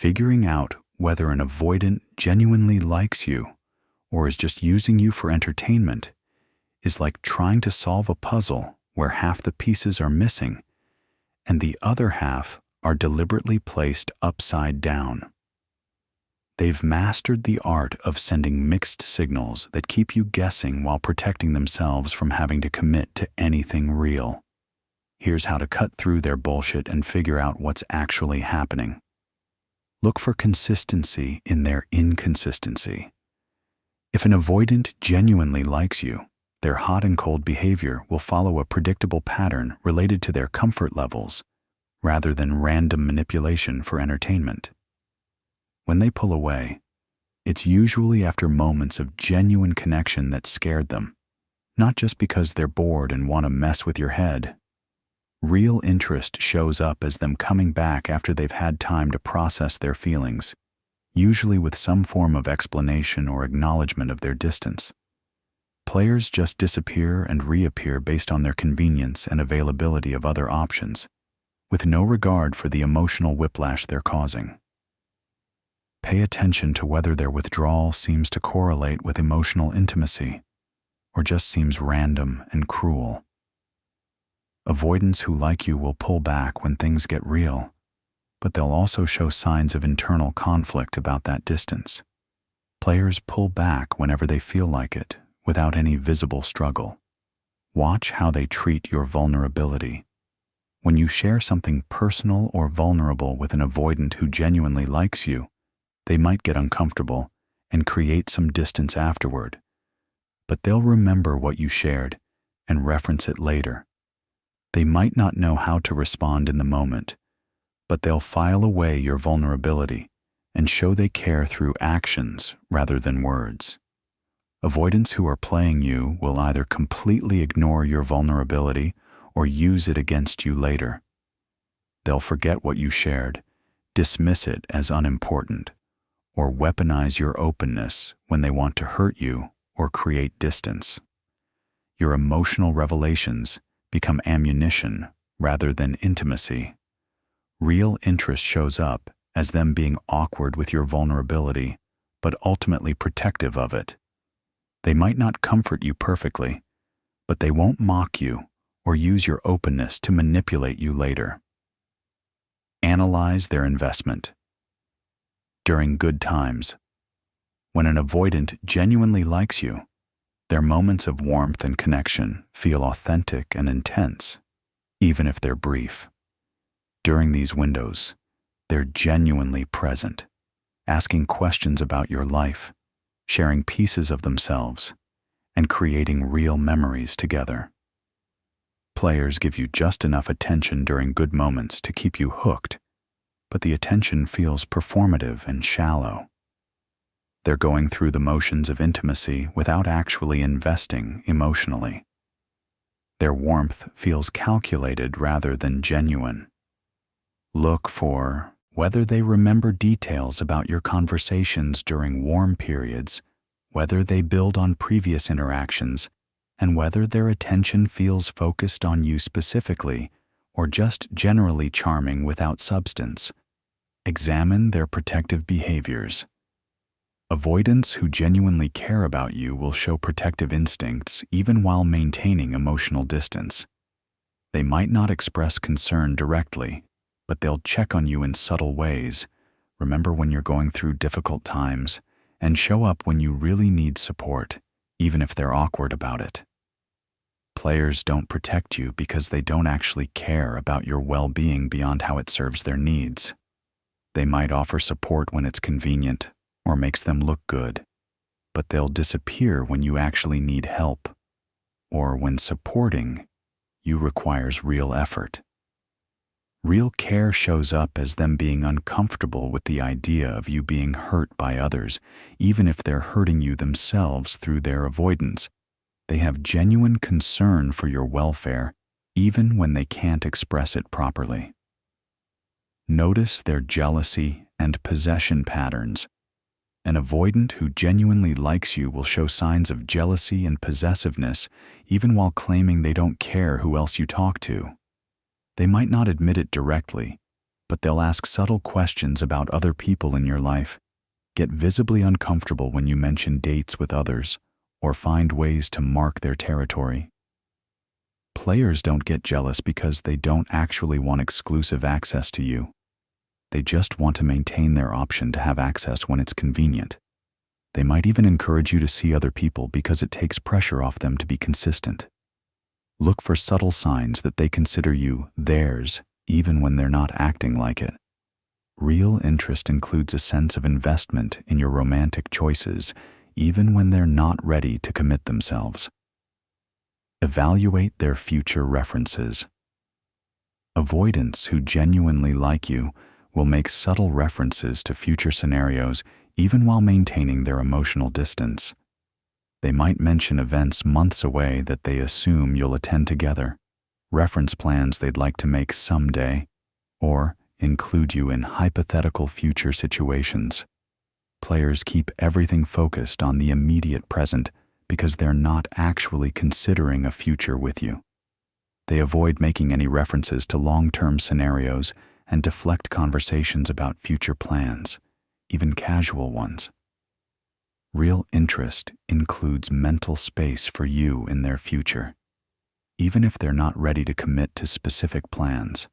Figuring out whether an avoidant genuinely likes you or is just using you for entertainment is like trying to solve a puzzle where half the pieces are missing and the other half are deliberately placed upside down. They've mastered the art of sending mixed signals that keep you guessing while protecting themselves from having to commit to anything real. Here's how to cut through their bullshit and figure out what's actually happening. Look for consistency in their inconsistency. If an avoidant genuinely likes you, their hot and cold behavior will follow a predictable pattern related to their comfort levels, rather than random manipulation for entertainment. When they pull away, it's usually after moments of genuine connection that scared them, not just because they're bored and want to mess with your head. Real interest shows up as them coming back after they've had time to process their feelings, usually with some form of explanation or acknowledgement of their distance. Players just disappear and reappear based on their convenience and availability of other options, with no regard for the emotional whiplash they're causing. Pay attention to whether their withdrawal seems to correlate with emotional intimacy, or just seems random and cruel. Avoidants who like you will pull back when things get real, but they'll also show signs of internal conflict about that distance. Players pull back whenever they feel like it, without any visible struggle. Watch how they treat your vulnerability. When you share something personal or vulnerable with an avoidant who genuinely likes you, they might get uncomfortable and create some distance afterward, but they'll remember what you shared and reference it later. They might not know how to respond in the moment, but they'll file away your vulnerability and show they care through actions rather than words. Avoidants who are playing you will either completely ignore your vulnerability or use it against you later. They'll forget what you shared, dismiss it as unimportant, or weaponize your openness when they want to hurt you or create distance. Your emotional revelations become ammunition rather than intimacy. Real interest shows up as them being awkward with your vulnerability, but ultimately protective of it. They might not comfort you perfectly, but they won't mock you or use your openness to manipulate you later. Analyze their investment. During good times, when an avoidant genuinely likes you, their moments of warmth and connection feel authentic and intense, even if they're brief. During these windows, they're genuinely present, asking questions about your life, sharing pieces of themselves, and creating real memories together. Players give you just enough attention during good moments to keep you hooked, but the attention feels performative and shallow. They're going through the motions of intimacy without actually investing emotionally. Their warmth feels calculated rather than genuine. Look for whether they remember details about your conversations during warm periods, whether they build on previous interactions, and whether their attention feels focused on you specifically or just generally charming without substance. Examine their protective behaviors. Avoidants who genuinely care about you will show protective instincts even while maintaining emotional distance. They might not express concern directly, but they'll check on you in subtle ways, remember when you're going through difficult times, and show up when you really need support, even if they're awkward about it. Players don't protect you because they don't actually care about your well-being beyond how it serves their needs. They might offer support when it's convenient or makes them look good, but they'll disappear when you actually need help, or when supporting you requires real effort. Real care shows up as them being uncomfortable with the idea of you being hurt by others, even if they're hurting you themselves through their avoidance. They have genuine concern for your welfare, even when they can't express it properly. Notice their jealousy and possession patterns. An avoidant who genuinely likes you will show signs of jealousy and possessiveness, even while claiming they don't care who else you talk to. They might not admit it directly, but they'll ask subtle questions about other people in your life, get visibly uncomfortable when you mention dates with others, or find ways to mark their territory. Players don't get jealous because they don't actually want exclusive access to you. They just want to maintain their option to have access when it's convenient. They might even encourage you to see other people because it takes pressure off them to be consistent. Look for subtle signs that they consider you theirs, even when they're not acting like it. Real interest includes a sense of investment in your romantic choices, even when they're not ready to commit themselves. Evaluate their future references. Avoidants who genuinely like you will make subtle references to future scenarios even while maintaining their emotional distance. They might mention events months away that they assume you'll attend together, reference plans they'd like to make someday, or include you in hypothetical future situations. Players keep everything focused on the immediate present because they're not actually considering a future with you. They avoid making any references to long-term scenarios and deflect conversations about future plans, even casual ones. Real interest includes mental space for you in their future, even if they're not ready to commit to specific plans.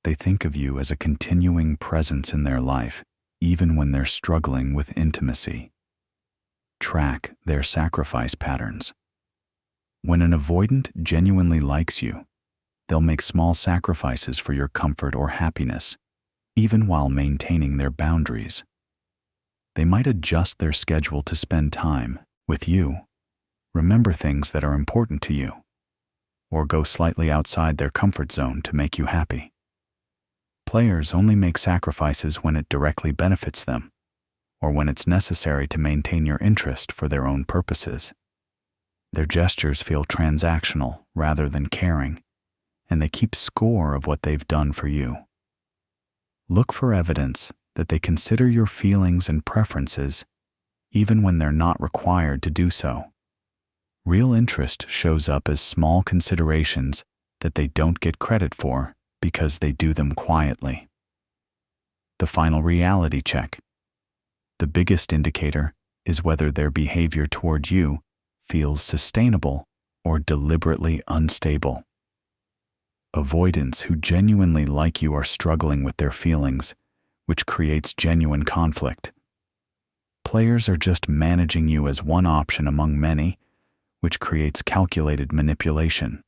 They think of you as a continuing presence in their life, even when they're struggling with intimacy. Track their sacrifice patterns. When an avoidant genuinely likes you, they'll make small sacrifices for your comfort or happiness, even while maintaining their boundaries. They might adjust their schedule to spend time with you, remember things that are important to you, or go slightly outside their comfort zone to make you happy. Players only make sacrifices when it directly benefits them, or when it's necessary to maintain your interest for their own purposes. Their gestures feel transactional rather than caring, and they keep score of what they've done for you. Look for evidence that they consider your feelings and preferences, even when they're not required to do so. Real interest shows up as small considerations that they don't get credit for because they do them quietly. The final reality check. The biggest indicator is whether their behavior toward you feels sustainable or deliberately unstable. Avoidants who genuinely like you are struggling with their feelings, which creates genuine conflict. Players are just managing you as one option among many, which creates calculated manipulation.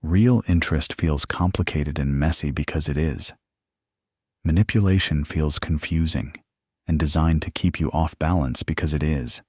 Real interest feels complicated and messy because it is. Manipulation feels confusing and designed to keep you off balance because it is.